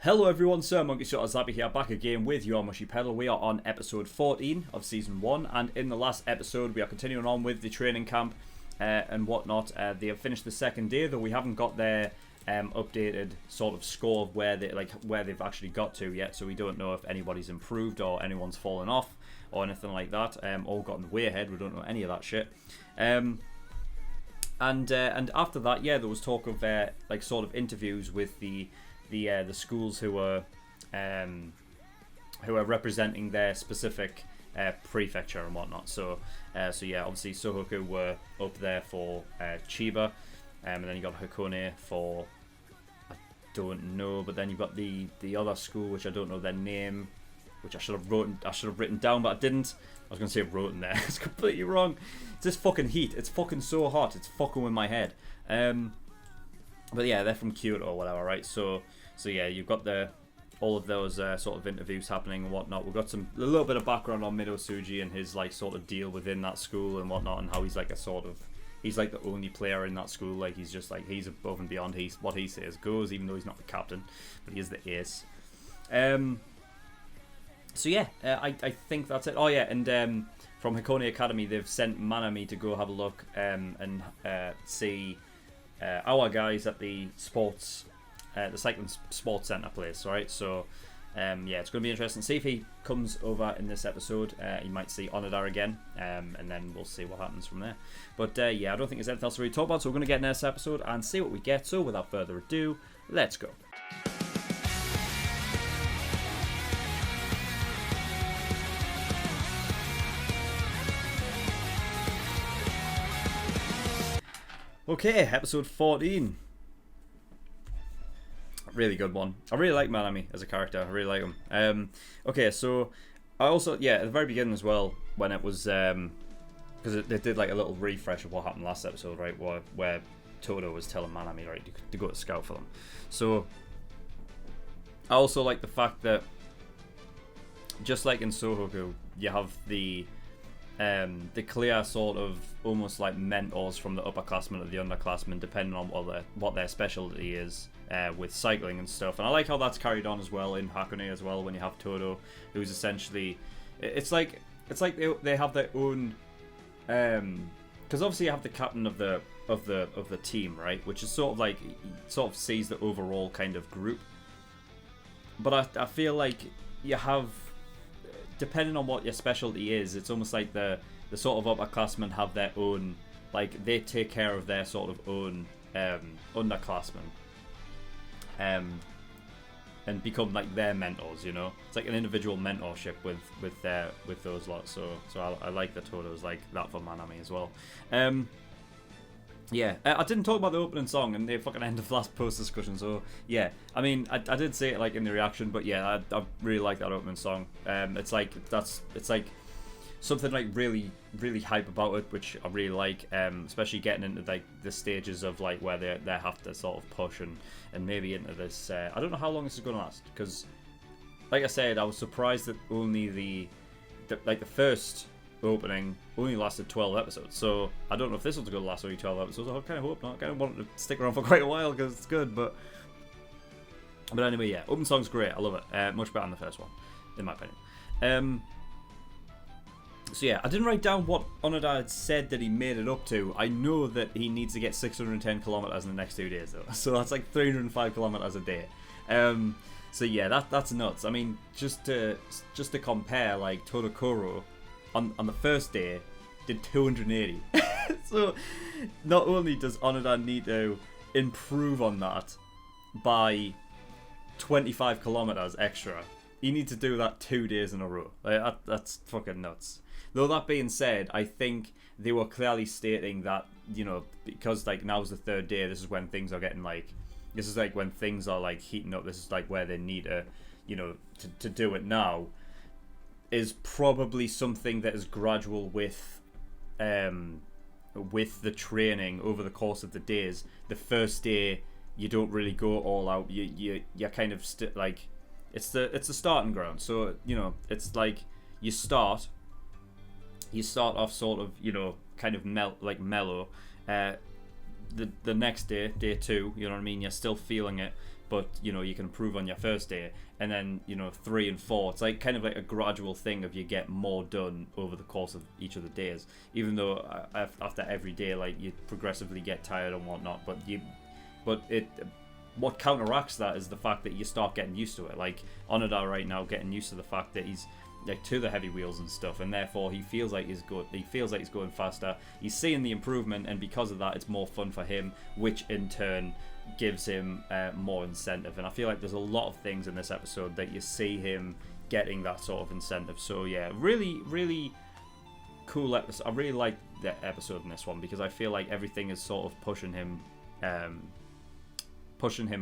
Hello everyone, SirMonkeySuit Zappy here, back again with Yowamushi Pedal. We are on episode 14 of season 1, and in the last episode we are continuing on with the training camp and whatnot. They have finished the second day, though we haven't got their updated sort of score of where they've actually got to yet, so we don't know if anybody's improved or anyone's fallen off or anything like that, or gotten way ahead. We don't know any of that shit. And after that, yeah, there was talk of sort of interviews with the schools who are representing their specific prefecture and whatnot. So yeah, obviously Sohoku were up there for Chiba, and then you got Hakone for I don't know, but then you got the other school which I don't know their name, which I should have written down, but I didn't. I was gonna say wrote in there. It's completely wrong. It's this fucking heat. It's fucking so hot. It's fucking with my head. But yeah, they're from Kyoto or whatever, right? So yeah, you've got all of those sort of interviews happening and whatnot. We've got a little bit of background on Mido Suji and his sort of deal within that school and whatnot, and how he's he's the only player in that school. Like he's he's above and beyond. What he says goes, even though he's not the captain, but he is the ace. So yeah, I think that's it. Oh yeah, and from Hakone Academy, they've sent Manami to go have a look and see our guys at the cycling sports center place, right? So yeah, it's going to be interesting. See if he comes over in this episode. You might see Onoda again, and then we'll see what happens from there. But yeah, I don't think there's anything else to really talk about, so we're going to get in this episode and see what we get. So without further ado, let's go. Okay, episode 14. Really good one. I really like Manami as a character. I really like him. Okay, so I also, yeah, at the very beginning as well, when it was, because they did a little refresh of what happened last episode, right, where Todo was telling Manami, right, to go to scout for them. So I also like the fact that, just like in Sohoku, you have the clear sort of almost like mentors from the upperclassmen or the underclassmen, depending on what their specialty is with cycling and stuff. And I like how that's carried on as well in Hakone as well, when you have Todo, who's essentially, it's like they have their own, because obviously you have the captain of the team, right, which is sort of sees the overall kind of group. But I feel like you have, depending on what your specialty is, it's almost like the sort of upperclassmen have their own, like they take care of their sort of own underclassmen, and become like their mentors. You know, it's like an individual mentorship with those lots. So I like the Toto's like that for Manami as well. Yeah, I didn't talk about the opening song and the fucking end of last post discussion, so yeah, I mean, I did say it like in the reaction, but yeah, I really like that opening song. It's like something like really, really hype about it, which I really like, especially getting into like the stages of like where they have to sort of push and maybe into this. I don't know how long this is going to last, because like I said, I was surprised that only the first opening only lasted 12 episodes, so I don't know if this one's going to last only 12 episodes. I kind of hope not. I kind of want it to stick around for quite a while because it's good, but anyway, yeah, opening song's great. I love it. Much better than the first one, in my opinion. So yeah, I didn't write down what Onoda had said that he made it up to. I know that he needs to get 610 kilometers in the next 2 days though, so that's like 305 kilometers a day. So yeah, that's nuts. I mean, just to compare, like Todokoro on the first day did 280. So not only does Onoda need to improve on that by 25 kilometers extra, he needs to do that 2 days in a row. Like, that's fucking nuts. Though that being said, I think they were clearly stating that, you know, because like now's the third day, this is when things are getting like, this is like when things are like heating up. This is like where they need to, you know, to do it now, is probably something that is gradual with the training over the course of the days. The first day you don't really go all out. You're kind of like, it's the starting ground. So, you know, it's like you start off sort of, you know, kind of mellow. The next day, day two, you know what I mean, you're still feeling it. but you know, you can improve on your first day, and then, you know, 3 and 4, it's like kind of like a gradual thing of you get more done over the course of each of the days, even though after every day, like, you progressively get tired and whatnot, but what counteracts that is the fact that you start getting used to it. Like Onoda right now, getting used to the fact that he's like to the heavy wheels and stuff, and therefore he feels like he's going faster. He's seeing the improvement, and because of that, it's more fun for him, which in turn gives him more incentive. And I feel like there's a lot of things in this episode that you see him getting that sort of incentive. So yeah, really cool episode. I really like the episode in this one because I feel like everything is sort of pushing him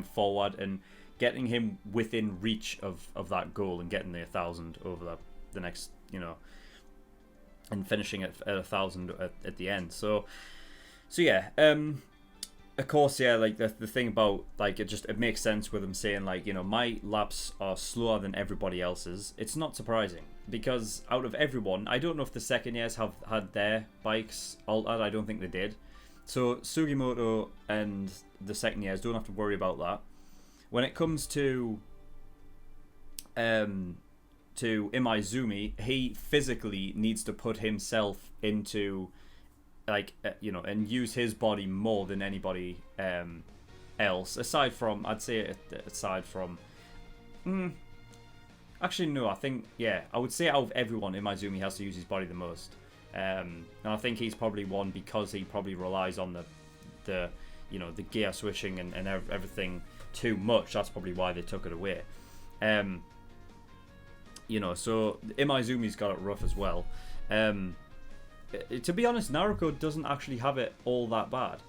forward and getting him within reach of that goal and getting the 1,000 over the next, you know, and finishing at 1,000 at the end. So yeah, of course, yeah, like the thing about, like, it makes sense with him saying, like, you know, my laps are slower than everybody else's. It's not surprising because out of everyone, I don't know if the second years have had their bikes altered. I don't think they did. So Sugimoto and the second years don't have to worry about that. When it comes to Imaizumi, he physically needs to put himself into, like, you know, and use his body more than anybody else. Aside from, actually no, I think, yeah, I would say out of everyone, Imaizumi has to use his body the most. And I think he's probably one because he probably relies on the you know, the gear switching and everything too much. That's probably why they took it away. You know, so Imaizumi's got it rough as well. To be honest, Naruko doesn't actually have it all that bad.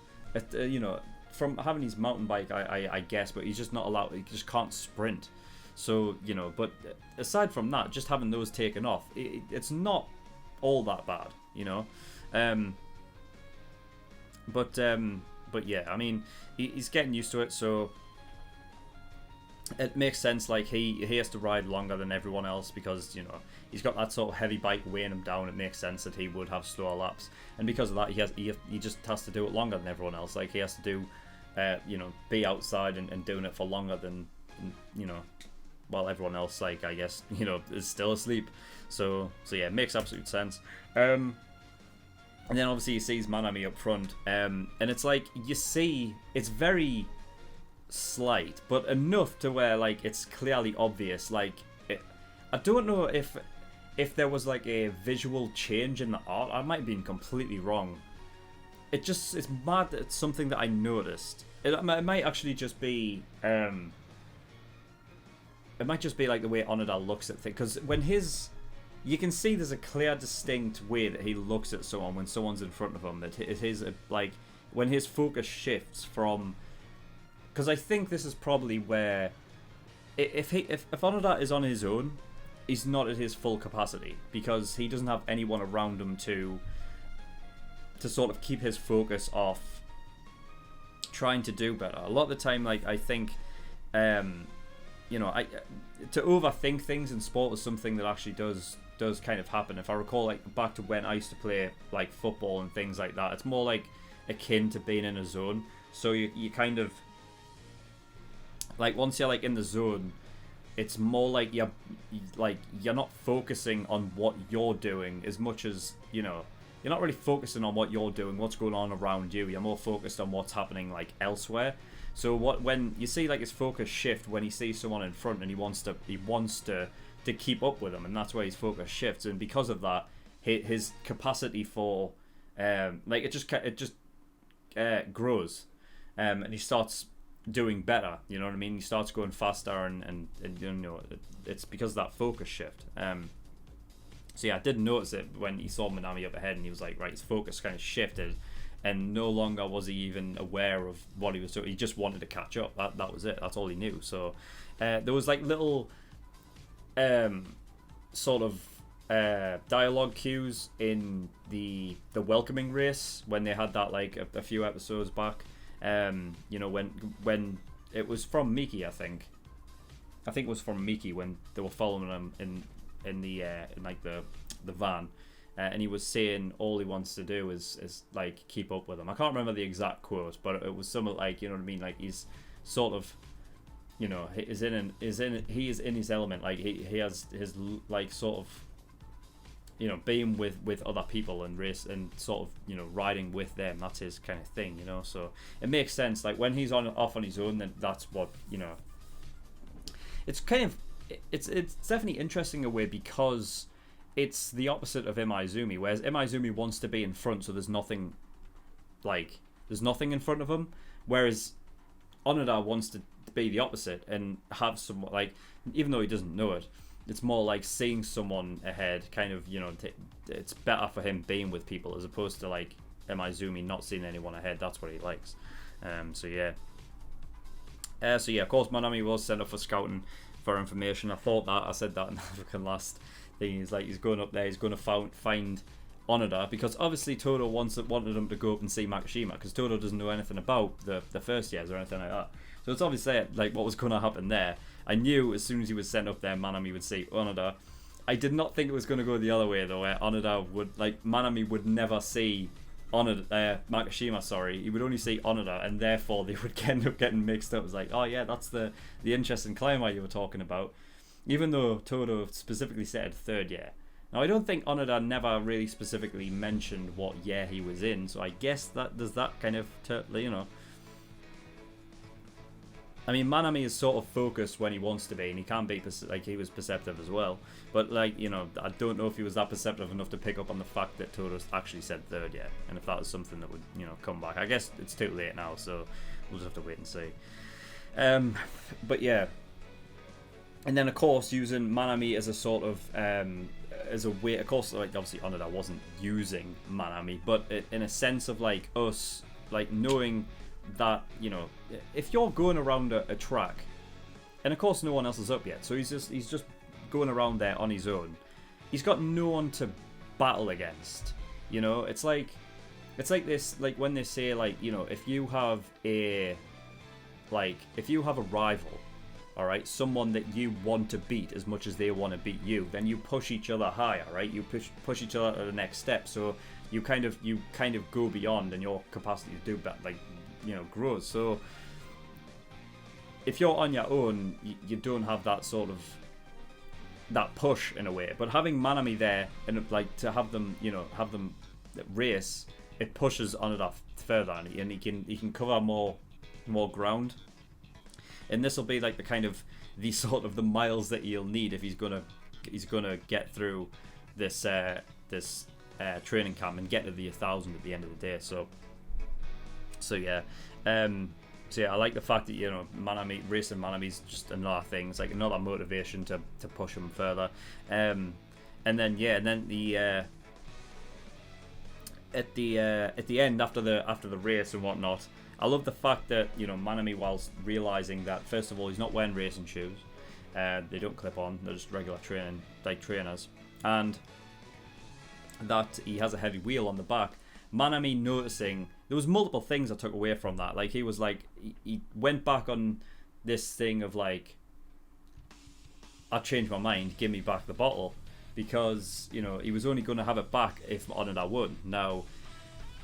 You know, from having his mountain bike, I guess, but he's just not allowed. He just can't sprint. So, you know, but aside from that, just having those taken off, it's not all that bad, you know. But yeah, I mean, he's getting used to it, so it makes sense. Like, he has to ride longer than everyone else because, you know, he's got that sort of heavy bike weighing him down. It makes sense that he would have slower laps, and because of that, he just has to do it longer than everyone else. Like, he has to do, you know, be outside and doing it for longer than, you know, while everyone else, like, I guess, you know, is still asleep. So yeah, it makes absolute sense. And then obviously you see Manami up front, and it's like, you see, it's very slight, but enough to where, like, it's clearly obvious. Like, I don't know if there was, like, a visual change in the art. I might have been completely wrong. It's mad that it's something that I noticed. It might actually just be, it might just be, like, the way Onoda looks at things, because when you can see there's a clear, distinct way that he looks at someone when someone's in front of him. That his, like, when his focus shifts from, because I think this is probably where, if Onoda is on his own, he's not at his full capacity because he doesn't have anyone around him to sort of keep his focus off trying to do better. A lot of the time, like, I think, you know, to overthink things in sport is something that actually does kind of happen. If I recall, like, back to when I used to play, like, football and things like that, it's more like akin to being in a zone. So you kind of, like, once you're, like, in the zone, it's more like you're not focusing on what you're doing as much as, you know, you're not really focusing on what you're doing, what's going on around you. You're more focused on what's happening, like, elsewhere. So when you see, like, his focus shift when he sees someone in front and he wants to keep up with them, and that's where his focus shifts. And because of that, his capacity for like, it just grows, and he starts doing better. You know what I mean? He starts going faster, and you know, it's because of that focus shift. So yeah, I did notice it when he saw Manami up ahead, and he was like, right, his focus kind of shifted. And no longer was he even aware of what he was doing. He just wanted to catch up. That was it. That's all he knew. So there was, like, little sort of dialogue cues in the welcoming race when they had that, like, a few episodes back. You know, when it was from Miki, I think it was from Miki when they were following him in like the van. And he was saying all he wants to do is like keep up with him. I can't remember the exact quote, but it was something like, you know what I mean, like he's sort of you know, he is in his element. Like he has his like sort of, you know, being with other people and race and sort of, you know, riding with them. That's his kind of thing, you know. So it makes sense. Like when he's off on his own, then that's what, you know. It's kind of it's definitely interesting in a way because it's the opposite of Imaizumi, whereas Imaizumi wants to be in front, so there's nothing in front of him, whereas Onoda wants to be the opposite and have some, like, even though he doesn't know it, it's more like seeing someone ahead, kind of, you know, it's better for him being with people as opposed to like Imaizumi not seeing anyone ahead. That's what he likes. So yeah, of course Manami was sent up for scouting for information. I said that in the fucking last thing. He's like, he's going up there, he's going to find Onoda, because obviously Todo wanted him to go up and see Makishima, because Todo doesn't know anything about the first years or anything like that. So it's obviously like what was going to happen there. I knew as soon as he was sent up there, Manami would see Onoda. I did not think it was going to go the other way though, where Onoda would, like, Manami would never see Makishima, sorry. He would only see Onoda, and therefore they would end up getting mixed up. It was like, oh yeah, that's the interesting climber you were talking about. Even though Todo specifically said third year. Now I don't think Onoda never really specifically mentioned what year he was in, so I guess that does that kind of, you know. I mean, Manami is sort of focused when he wants to be, and he can be, like, he was perceptive as well. But, like, you know, I don't know if he was that perceptive enough to pick up on the fact that Todo actually said third year, and if that was something that would, you know, come back. I guess it's too late now, so we'll just have to wait and see. But yeah. And then, of course, using Manami as a sort of, as a way, of course, like, obviously Onoda wasn't using Manami, but in a sense of, like, us, like, knowing that, you know, if you're going around a track, and of course no one else is up yet, so he's just going around there on his own, he's got no one to battle against, you know. It's like this, like when they say, like, you know, if you have a rival, all right, someone that you want to beat as much as they want to beat you, then you push each other higher, right? You push each other to the next step, so you kind of go beyond, and your capacity to do that, like, you know, grows. So if you're on your own, you don't have that sort of that push in a way. But having Manami there, and like to have them, you know, have them race, it pushes Onoda further, and he can cover more ground. And this will be like the sort of the miles that he'll need if he's gonna get through this training camp and get to the 1,000 at the end of the day. So yeah, I like the fact that, you know, racing Manami's just another thing. It's like another motivation to push him further. And then at the end, after the race and whatnot, I love the fact that, you know, Manami, whilst realizing that first of all he's not wearing racing shoes, they don't clip on, they're just regular trainers, and that he has a heavy wheel on the back. Manami noticing, there was multiple things I took away from that. Like, he was like, he went back on this thing of like, I changed my mind, give me back the bottle, because, you know, he was only going to have it back if Onoda won. Now,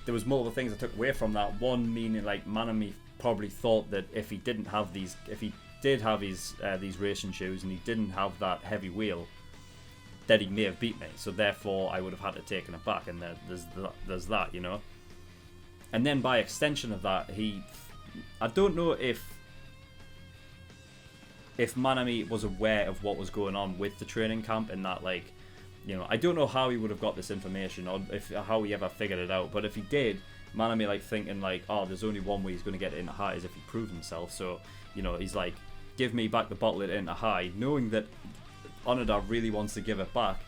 there was multiple things I took away from that. One meaning, like, Manami probably thought that if he did have these racing shoes and he didn't have that heavy wheel, that he may have beat me, so therefore I would have had to taken it back, and there's that, you know. And then by extension of that, I don't know if Manami was aware of what was going on with the training camp, and that, like, you know, I don't know how he would have got this information, or how he ever figured it out. But if he did, Manami, like, thinking like, oh, there's only one way he's going to get it into high, is if he proves himself. So, you know, he's like, give me back the bottle into high, knowing that Onoda really wants to give it back.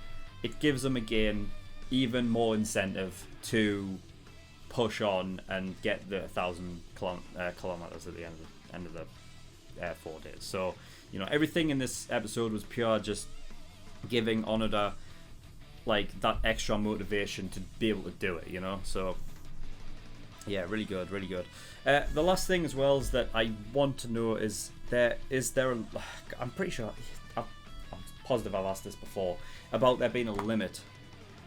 It gives him, again, even more incentive to push on and get the 1,000 kilometers at the end of the 4 days. So, you know, everything in this episode was pure just giving Onoda, like, that extra motivation to be able to do it, you know. So yeah, really good. The last thing as well is that I want to know is there I'm pretty sure, I'm positive I've asked this before, about there being a limit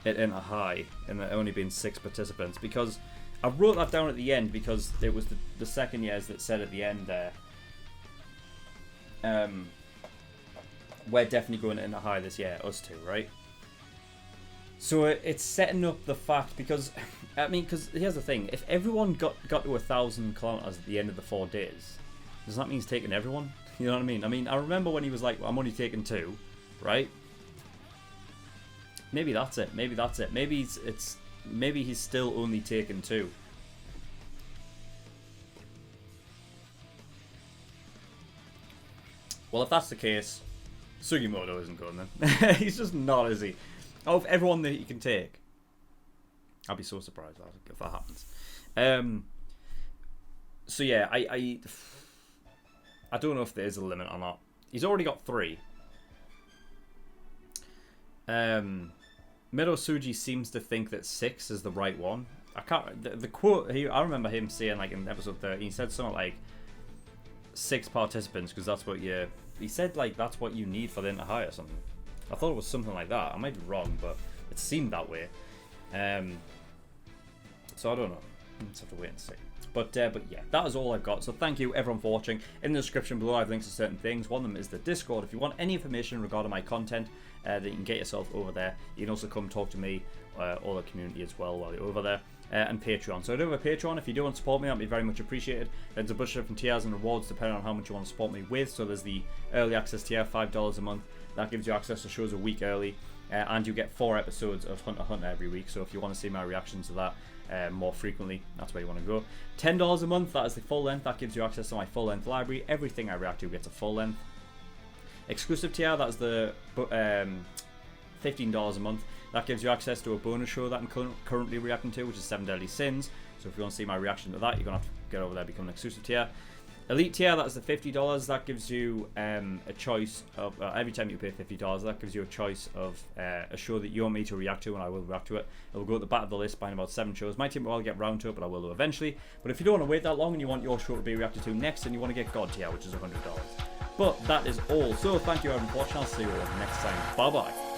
at Inter High and there only being 6 participants, because I wrote that down at the end because it was the second years that said at the end there, we're definitely going into high this year, us two, right? So it's setting up the fact, because I mean, because here's the thing: if everyone got to 1,000 kilometers at the end of the 4 days, does that mean he's taking everyone? You know what I mean? I mean, I remember when he was like, well, "I'm only taking 2," right? Maybe that's it. Maybe that's it. Maybe maybe he's still only taking 2. Well, if that's the case, Sugimoto isn't going then. He's just not, is he? Of everyone that he can take, I'll be so surprised if that happens. So yeah, I don't know if there is a limit or not. He's already got 3. Miro Suji seems to think that 6 is the right one. I can't. The quote. I remember him saying, like, in episode 30, he said something like 6 participants, because that's what you. He said, like, that's what you need for them to hire something. I thought it was something like that. I might be wrong, but it seemed that way. So I don't know. Let's have to wait and see. But yeah, that is all I've got. So thank you everyone for watching. In the description below, I have links to certain things. One of them is the Discord. If you want any information regarding my content, that you can get yourself over there. You can also come talk to me or the community as well while you're over there. And Patreon. So I do have a Patreon. If you do want to support me, that'd be very much appreciated. There's a bunch of different tiers and rewards depending on how much you want to support me with. So there's the early access tier, $5 a month. That gives you access to shows a week early. And you get 4 episodes of Hunter x Hunter every week. So if you want to see my reactions to that more frequently, that's where you want to go. $10 a month, that is the full length. That gives you access to my full length library. Everything I react to gets a full length. Exclusive tier, that's the $15 a month. That gives you access to a bonus show that I'm currently reacting to, which is 7 Deadly Sins. So if you want to see my reaction to that, you're going to have to get over there, become an exclusive tier. Elite tier, that's the $50. That gives you a choice of, every time you pay $50, that gives you a choice of a show that you want me to react to, and I will react to it. It will go at the back of the list behind about 7 shows. My team will get round to it, but I will do eventually. But if you don't want to wait that long and you want your show to be reacted to next, and you want to get God tier, which is $100. But that is all. So thank you everyone for watching. I'll see you all next time. Bye bye.